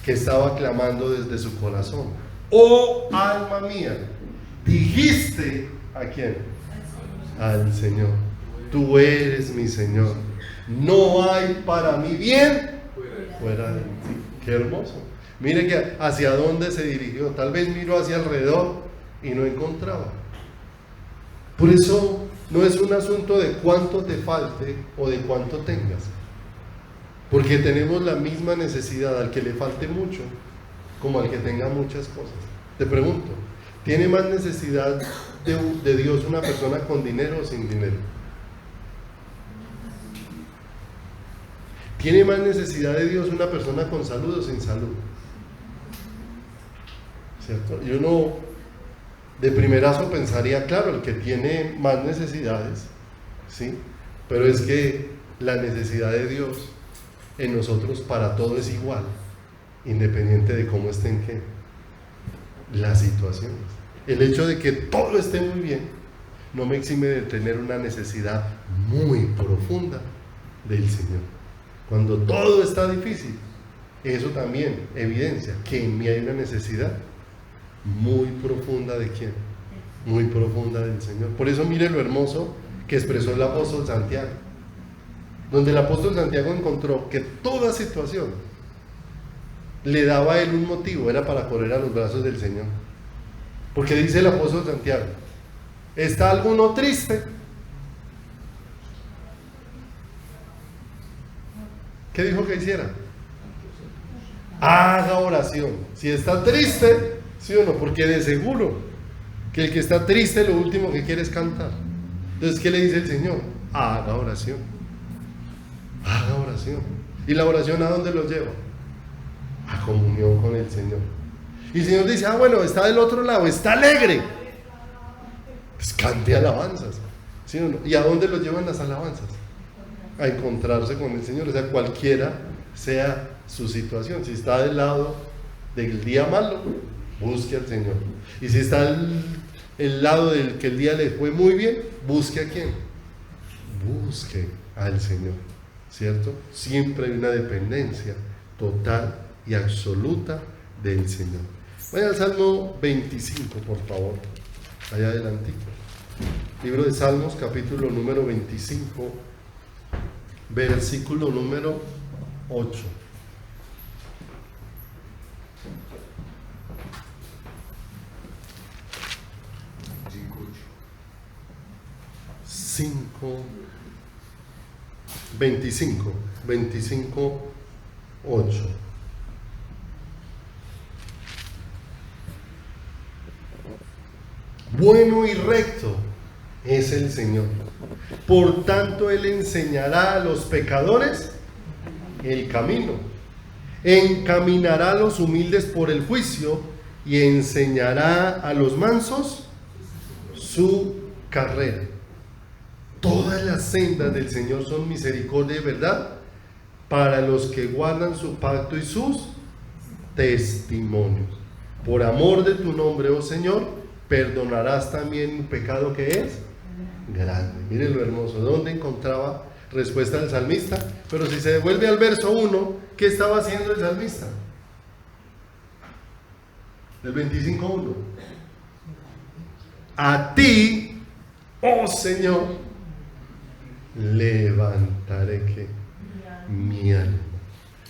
que estaba clamando desde su corazón. Oh alma mía, dijiste ¿a quién? Al Señor. Tú eres mi Señor. No hay para mí bien fuera de ti. Qué hermoso. Mire que hacia dónde se dirigió. Tal vez miró hacia alrededor y no encontraba. Por eso no es un asunto de cuánto te falte o de cuánto tengas, porque tenemos la misma necesidad al que le falte mucho como al que tenga muchas cosas. Te pregunto, ¿tiene más necesidad de Dios una persona con dinero o sin dinero? ¿Tiene más necesidad de Dios una persona con salud o sin salud? ¿Cierto? Y uno de primerazo pensaría, claro, el que tiene más necesidades, ¿sí? Pero es que la necesidad de Dios en nosotros para todo es igual, independiente de cómo estén ¿qué? Las situaciones. El hecho de que todo esté muy bien no me exime de tener una necesidad muy profunda del Señor. Cuando todo está difícil, eso también evidencia que en mí hay una necesidad muy profunda ¿de quién? Muy profunda del Señor. Por eso mire lo hermoso que expresó el apóstol Santiago, donde el apóstol Santiago encontró que toda situación le daba a él un motivo, era para correr a los brazos del Señor. Porque dice el apóstol Santiago, ¿está alguno triste? ¿Qué dijo que hiciera? Haga oración. Si está triste, ¿sí o no? Porque de seguro que el que está triste lo último que quiere es cantar. Entonces, ¿qué le dice el Señor? Haga oración. Haga oración. ¿Y la oración a dónde los lleva? A comunión con el Señor. Y el Señor dice, bueno, está del otro lado, está alegre. Pues cante alabanzas. ¿Sí o no? ¿Y a dónde los llevan las alabanzas? A encontrarse con el Señor. O sea, cualquiera sea su situación. Si está del lado del día malo, busque al Señor. Y si está el lado del que el día le fue muy bien, busque a quién. Busque al Señor, ¿cierto? Siempre hay una dependencia total y absoluta del Señor. Vaya al Salmo 25, por favor. Allá adelante. Libro de Salmos, capítulo número 25, versículo número 8. 5, 25, 8. Bueno y recto es el Señor. Por tanto, Él enseñará a los pecadores el camino. Encaminará a los humildes por el juicio y enseñará a los mansos su carrera. Todas las sendas del Señor son misericordia y verdad para los que guardan su pacto y sus testimonios. Por amor de tu nombre, oh Señor, perdonarás también un pecado que es grande. Miren lo hermoso. ¿Dónde encontraba respuesta del salmista? Pero si se devuelve al verso 1, ¿qué estaba haciendo el salmista? Del 25:1. A ti, oh Señor, levantaré ¿qué? Mi alma.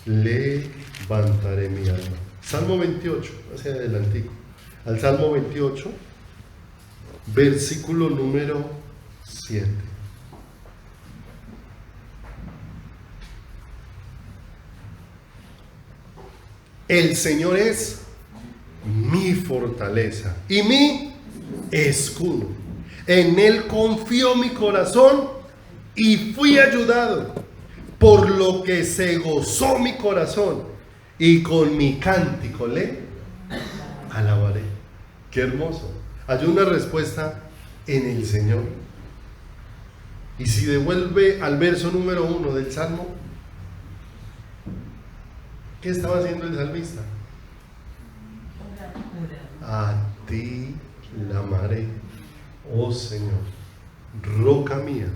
Levantaré mi alma. Salmo 28, hacia adelantico. Al Salmo 28, versículo número 7. El Señor es mi fortaleza y mi escudo. En Él confió mi corazón y fui ayudado, por lo que se gozó mi corazón y con mi cántico le alabaré. Qué hermoso. Hay una respuesta en el Señor. Y si devuelve al verso número 1 del Salmo, ¿qué estaba haciendo el salmista? A ti clamaré, oh Señor, roca mía.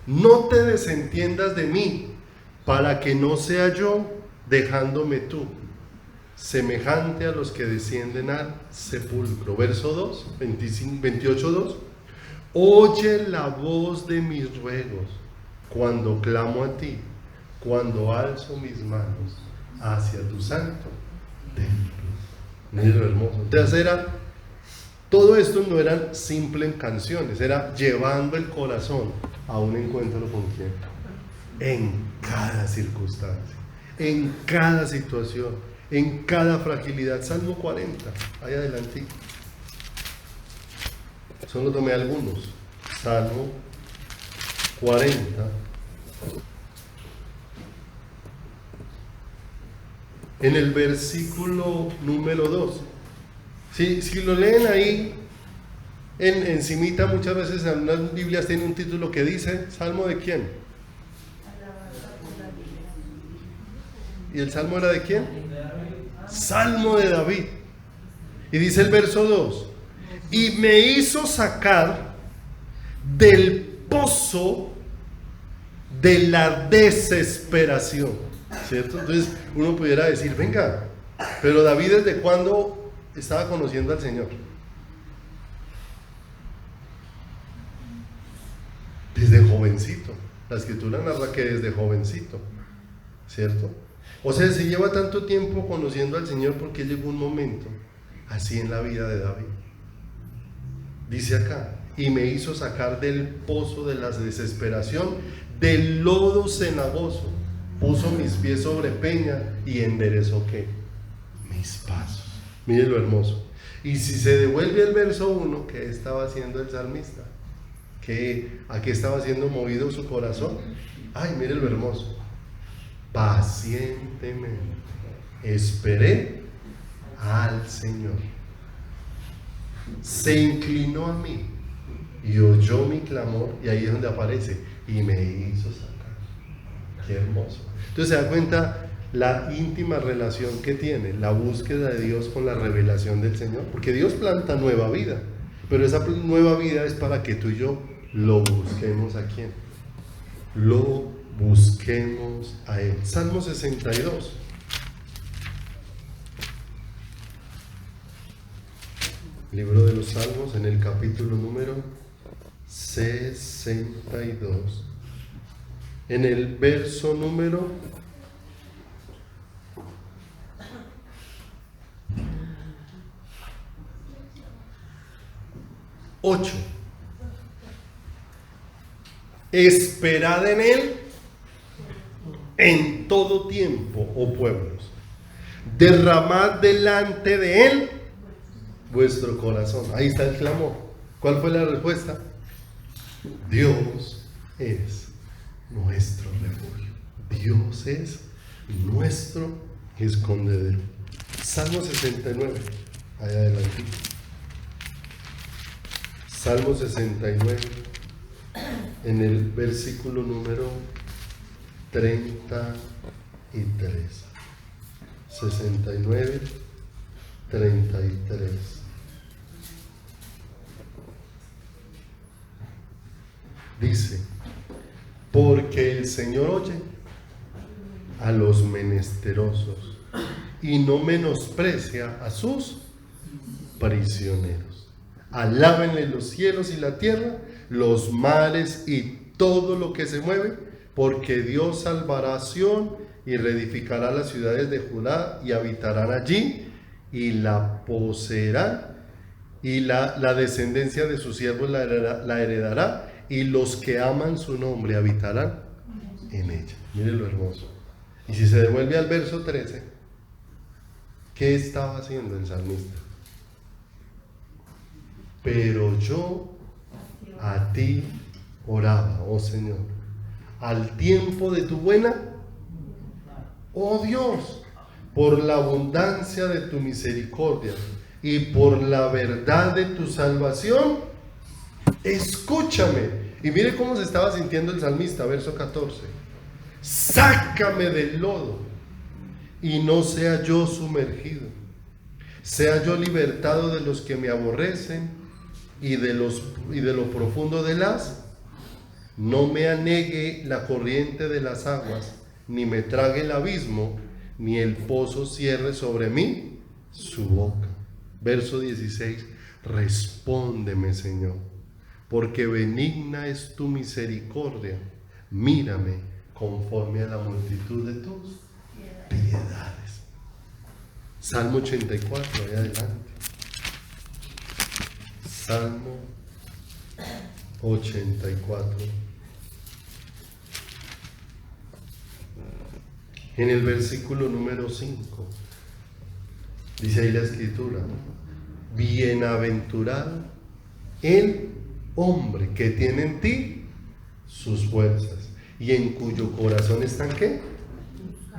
No te desentiendas de mí, para que no sea yo dejándome tú, semejante a los que descienden al sepulcro. Verso 2, 28:2. Oye la voz de mis ruegos cuando clamo a ti, cuando alzo mis manos hacia tu santo templo. Miren lo hermoso. Entonces todo esto no eran simples canciones, era llevando el corazón a un encuentro con quién. En cada circunstancia, en cada situación, en cada fragilidad. Salmo 40, ahí adelante. Solo tomé algunos. Salmo 40. En el versículo número 2. Si lo leen ahí, encimita, muchas veces en las Biblias tiene un título que dice, ¿Salmo de quién? ¿Y el Salmo era de quién? Salmo de David. Y dice el verso 2, y me hizo sacar del pozo de la desesperación. ¿Cierto? Entonces uno pudiera decir, venga, pero David ¿desde cuándo estaba conociendo al Señor? Desde jovencito. La escritura narra que desde jovencito, ¿cierto? O sea, se lleva tanto tiempo conociendo al Señor porque llegó un momento así en la vida de David. Dice acá, y me hizo sacar del pozo de la desesperación, del lodo cenagoso, puso mis pies sobre peña y enderezó ¿qué? Mis pasos. Miren lo hermoso. Y si se devuelve el verso 1, ¿qué estaba haciendo el salmista? ¿A qué estaba siendo movido su corazón? Ay, miren lo hermoso. Pacientemente esperé al Señor. Se inclinó a mí y oyó mi clamor, y ahí es donde aparece, y me hizo sacar. Qué hermoso. Entonces se da cuenta la íntima relación que tiene la búsqueda de Dios con la revelación del Señor, porque Dios planta nueva vida, pero esa nueva vida es para que tú y yo lo busquemos. ¿A quién? Lo busquemos a Él. Salmo 62. Libro de los Salmos, en el capítulo número 62, en el verso número 8. Esperad en Él en todo tiempo, oh pueblos. Derramad delante de Él vuestro corazón. Ahí está el clamor. ¿Cuál fue la respuesta? Dios es nuestro refugio. Dios es nuestro escondedero. Salmo 69. Ahí adelante. Salmo 69. En el versículo número 33. 69, 33. Dice: porque el Señor oye a los menesterosos y no menosprecia a sus prisioneros. Alábenle los cielos y la tierra, los mares y todo lo que se mueve, porque Dios salvará a Sión y reedificará las ciudades de Judá, y habitarán allí y la poseerán, y la descendencia de sus siervos la heredará, y los que aman su nombre habitarán en ella. Mire lo hermoso. Y si se devuelve al verso 13, ¿qué estaba haciendo el salmista? Pero yo a ti oraba, oh Señor, al tiempo de tu buena, oh Dios, por la abundancia de tu misericordia y por la verdad de tu salvación, escúchame. Y mire cómo se estaba sintiendo el salmista, verso 14. Sácame del lodo y no sea yo sumergido. Sea yo libertado de los que me aborrecen y de lo profundo de las. No me anegue la corriente de las aguas, ni me trague el abismo, ni el pozo cierre sobre mí su boca. Verso 16. Respóndeme, Señor, porque benigna es tu misericordia. Mírame conforme a la multitud de tus piedades. Salmo 84, ahí adelante. Salmo 84. En el versículo número 5, dice ahí la escritura: bienaventurado el hombre que tiene en ti sus fuerzas, y en cuyo corazón están, ¿qué?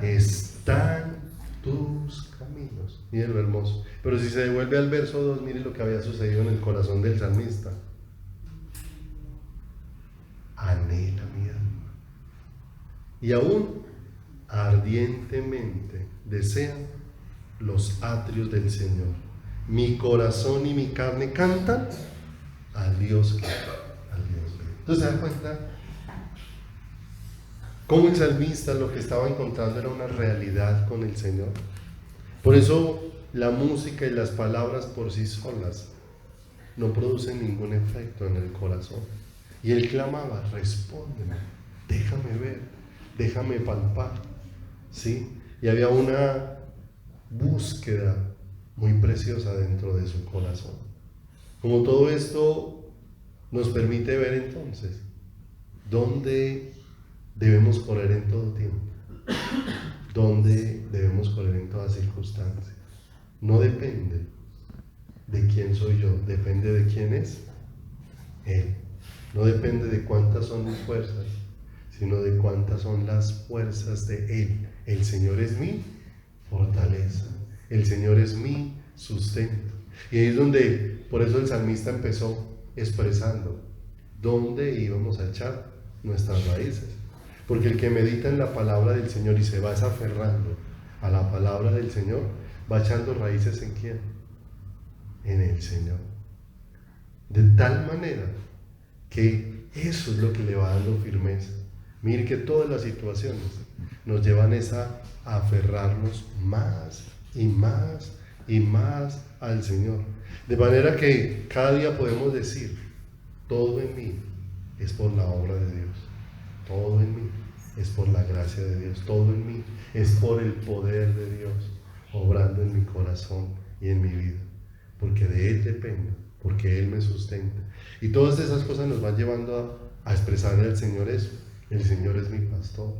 Están tus caminos. Miren lo hermoso. Pero si se devuelve al verso 2, miren lo que había sucedido en el corazón del salmista. Anhela mi alma, y aún ardientemente desean los atrios del Señor. Mi corazón y mi carne cantan al Dios que al Dios vivo. Entonces, ¿se dan cuenta cómo el salmista lo que estaba encontrando era una realidad con el Señor? Por eso la música y las palabras por sí solas no producen ningún efecto en el corazón. Y él clamaba: respóndeme, déjame ver, déjame palpar, ¿sí? Y había una búsqueda muy preciosa dentro de su corazón. Como todo esto nos permite ver entonces dónde debemos correr en todo tiempo, dónde debemos correr en todas circunstancias. No depende de quién soy yo, depende de quién es Él. No depende de cuántas son mis fuerzas, sino de cuántas son las fuerzas de Él. El Señor es mi fortaleza, el Señor es mi sustento. Y ahí es donde, por eso el salmista empezó expresando dónde íbamos a echar nuestras raíces. Porque el que medita en la palabra del Señor y se va aferrando a la palabra del Señor, va echando raíces ¿en quién? En el Señor. De tal manera que eso es lo que le va dando firmeza. Mire que todas las situaciones nos llevan a aferrarnos más y más y más al Señor. De manera que cada día podemos decir: todo en mí es por la obra de Dios, todo en mí es por la gracia de Dios, todo en mí es por el poder de Dios obrando en mi corazón y en mi vida, porque de Él dependo, porque Él me sustenta. Y todas esas cosas nos van llevando a expresarle al Señor eso: el Señor es mi pastor.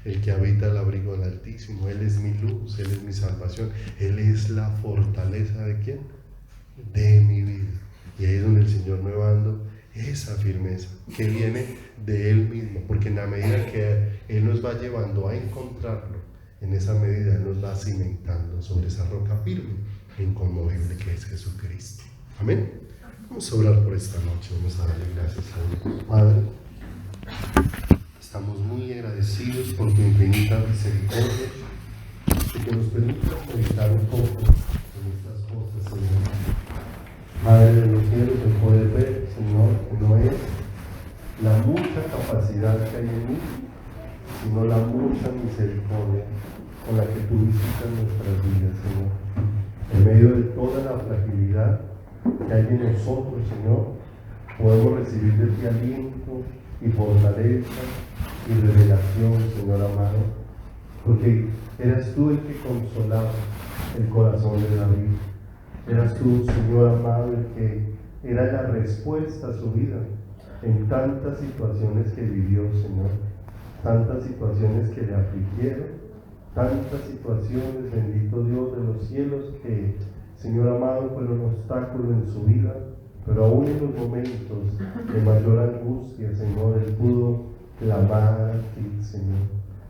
el que habita al abrigo del Altísimo. Él es mi luz, Él es mi salvación, Él es la fortaleza ¿de quién? De mi vida. Y ahí es donde el Señor me va dando esa firmeza que viene de Él mismo, porque en la medida que Él nos va llevando a encontrarlo, en esa medida Él nos va cimentando sobre esa roca firme e inconmovible que es Jesucristo. Amén. Vamos a orar por esta noche, vamos a darle gracias a Dios. Padre, estamos muy agradecidos por tu infinita misericordia y que nos permitas meditar un poco en estas cosas, Señor. Madre de los cielos, el poder ver, Señor, que no es la mucha capacidad que hay en mí, sino la mucha misericordia con la que tú visitas nuestras vidas, Señor. En medio de toda la fragilidad que hay en nosotros, Señor, podemos recibir de ti aliento y fortaleza y revelación, Señor amado, porque eras tú el que consolaba el corazón de David. Eras tú, Señor amado, el que era la respuesta a su vida en tantas situaciones que vivió, Señor, tantas situaciones que le afligieron, tantas situaciones, bendito Dios de los cielos, que, Señor amado, fueron un obstáculo en su vida, pero aún en los momentos de mayor angustia, Señor, Él pudo clamar a ti, Señor.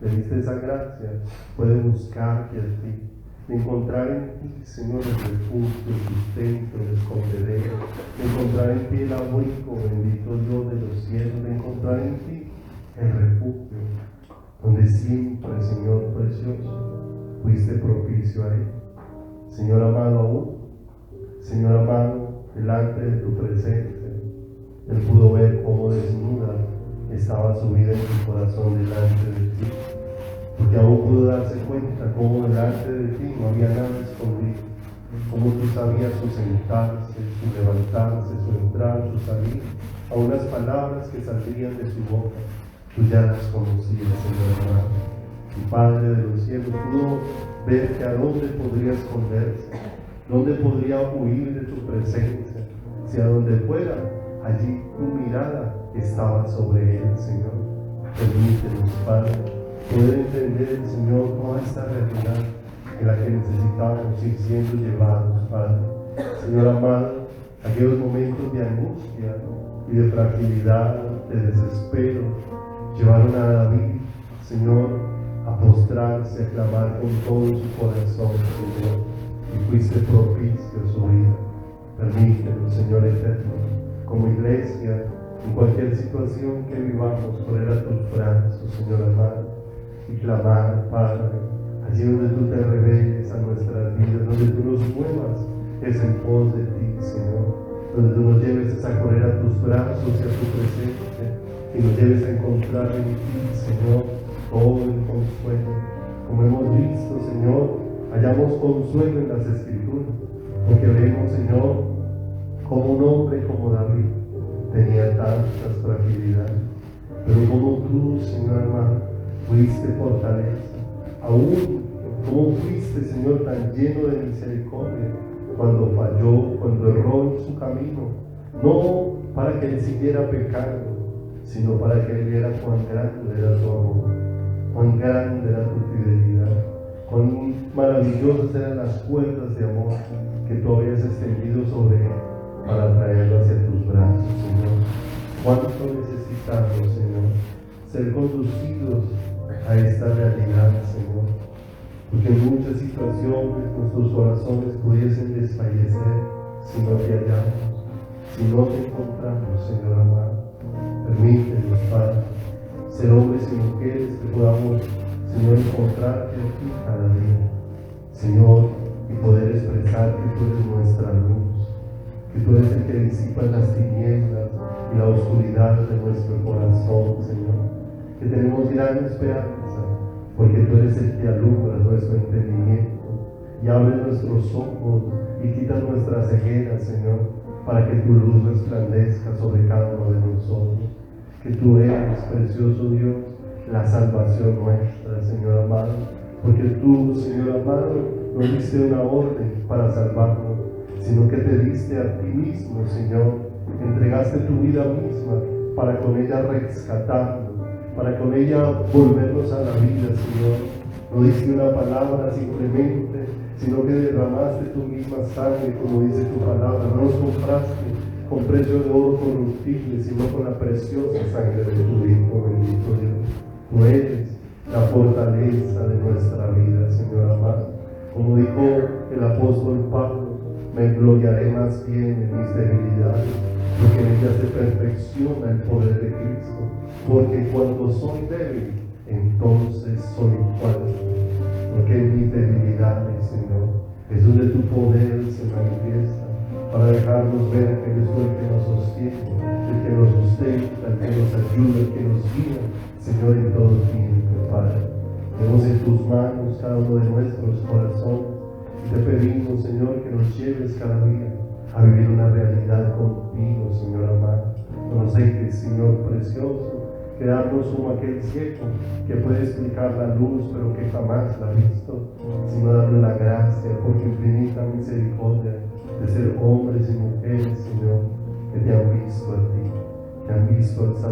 Le diste esa gracia, puede buscarte a ti, de encontrar en ti, Señor, el refugio, el sustento, el escondedero, de encontrar en ti el abrigo, bendito Dios de los cielos, de encontrar en ti el refugio, donde siempre, Señor precioso, fuiste propicio a Él. Señor amado, aún, Señor amado, delante de tu presencia, Él pudo ver cómo desnuda estaba su vida en tu corazón delante de ti, porque aún pudo darse cuenta cómo delante de ti no había nada escondido, cómo tú sabías su sentarse, su levantarse, su entrar, su salir, aún las palabras que saldrían de su boca, tú ya las conocías, Señor amado. Y Padre de los cielos, pudo ver que a dónde podría esconderse, dónde podría huir de tu presencia, si a donde fuera, allí tu mirada estaba sobre él, Señor. Permítenos, Padre, poder entender, Señor, toda esta realidad en la que necesitamos ir siendo llevados, Padre. Señor amado, aquellos momentos de angustia y de fragilidad, de desespero, llevaron a David, Señor, a postrarse, a clamar con todo su corazón, Señor, y fuiste propicio a su vida. Permítenos, Señor eterno, como iglesia, en cualquier situación que vivamos, poner a tus brazos, Señor amado, y clamar, Padre, allí donde tú te reveles a nuestras vidas, donde tú nos muevas, es en pos de ti, Señor, donde tú nos lleves a correr a tus brazos y a tu presencia, y nos lleves a encontrar en ti, Señor, todo el consuelo. Como hemos visto, Señor, hallamos consuelo en las Escrituras, porque vemos, Señor, como un hombre como David tenía tantas fragilidades, pero como tú, Señor amado, fuiste fortaleza, aún como fuiste, Señor, tan lleno de misericordia, cuando falló, cuando erró en su camino, no para que él siguiera pecando, sino para que él viera cuán grande era tu amor, cuán grande era tu fidelidad, cuán maravillosas eran las cuerdas de amor que tú habías extendido sobre él para traerlo hacia tus brazos, Señor. Cuánto necesitamos, Señor, ser conducidos a esta realidad, Señor, porque en muchas situaciones nuestros corazones pudiesen desfallecer si no te hallamos, si no te encontramos, Señor amado. Permítenos, Padre, ser hombres y mujeres que podamos, Señor, encontrarte aquí cada día, Señor, y poder expresar que tú eres nuestra luz, que tú eres el que disipa las tinieblas y la oscuridad de nuestro corazón, Señor, que tenemos gran esperanza, porque tú eres el que alumbra nuestro entendimiento y abre nuestros ojos y quita nuestras cegueras, Señor, para que tu luz resplandezca sobre cada uno de nosotros, que tú eres, precioso Dios, la salvación nuestra, Señor amado, porque tú, Señor amado, no diste una orden para salvarnos, sino que te diste a ti mismo, Señor, entregaste tu vida misma para con ella rescatarnos para con ella volvernos a la vida, Señor. No diste una palabra simplemente, sino que derramaste tu misma sangre, como dice tu palabra. No nos compraste con precio de oro corruptible, sino con la preciosa sangre de tu Hijo, bendito Dios. Tú eres la fortaleza de nuestra vida, Señor amado. Como dijo el apóstol Pablo, me gloriaré más bien en mis debilidades, porque en ellas se perfecciona el poder de Cristo. Porque cuando soy débil, entonces soy fuerte. Porque en mis debilidades, Señor, es donde tu poder se manifiesta, para dejarnos ver que eres tú el que nos sostiene, el que nos sustenta, el que nos ayuda, el que nos guía, Señor, en todo tiempo, Padre. Tenemos en tus manos cada uno de nuestros corazones y te pedimos, Señor, que nos lleves cada día a vivir una realidad contigo, Señor amado. No nos dejes, Señor precioso, quedarnos como aquel ciego que puede explicar la luz, pero que jamás la ha visto, sino darle la gracia por tu infinita misericordia de ser hombres y mujeres, Señor, que te han visto a ti, que han visto al Salvador.